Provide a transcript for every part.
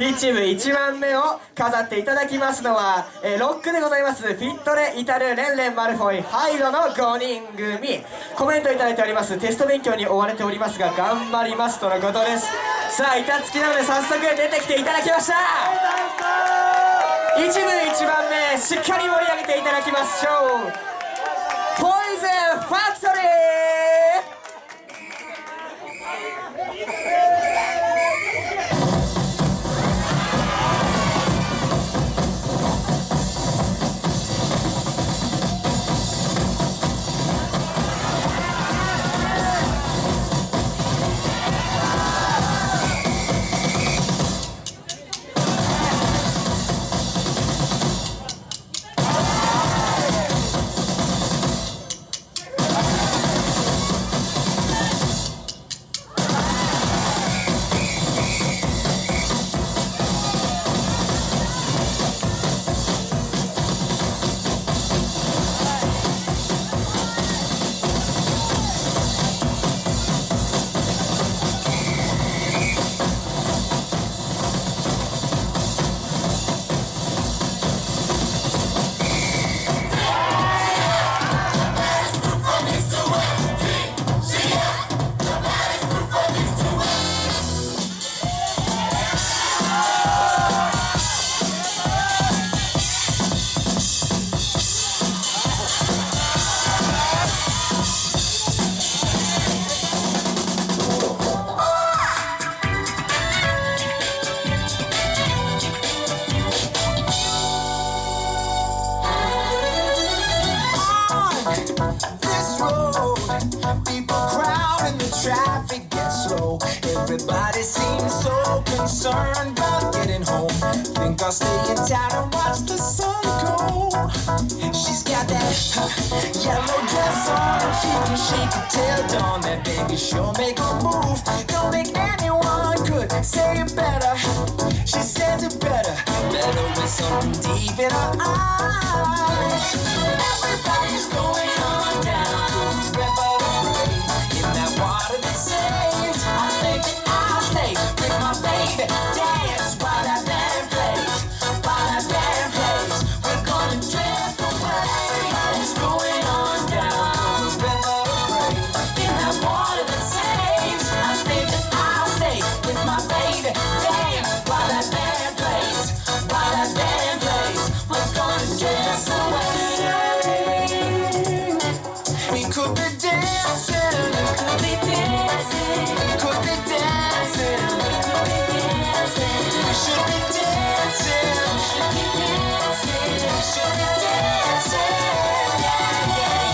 B チーム1番目を飾っていただきますのは、ロックでございます。フィットレイタルレンレンマルフォイハイドの5人組。コメントいただいております。テスト勉強に追われておりますが頑張りますとのことです。さあ板付きなので早速出てきていただきました。1部1番目しっかり盛り上げていただきましょう。ポイズンファクトリー。Traffic gets slow. Everybody seems so concerned about getting home. Think I'll stay in town and watch the sun go. She's got that yellow dress on and she can shake her tail down. That baby sure make a move. Don't make anyone could say it better. She says it better, better with something deep in her eyes. Everybody's going on down to the river to pray. In that water that saves, I think that I'll stay with my baby. Dance while that band plays, while that band plays. We're gonna drift away. It's going on down to the river to pray. In that water that saves, I think that I'll stay with my baby. Dance while that band plays, while that band plays. We're gonna drift away. We could be dancing. Could be dancing. Could be dancing. Could be dancing. We should be dancing. Should be dancing. Should be dancing. Yeah, yeah,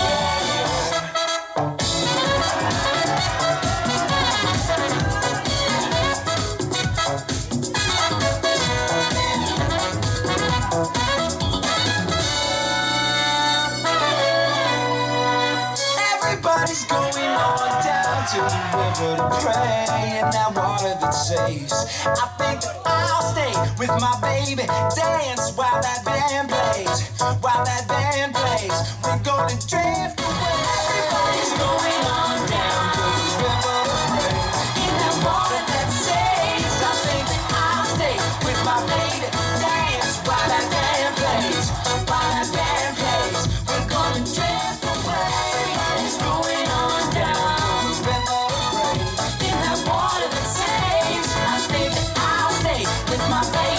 Everybody's going on down to the river to pray in that water that saves. I think that I'll stay with my baby. Dance while that band plays, while that band plays. We're gonna drift away. Everybody's going on down to the river to pray in that water that saves. I think that I'll stay with my baby. Dance while that band plays, while that band plays. We're gonna drift away. It's going on down to the river to pray in that water that saves. I think that I'll stay with my baby.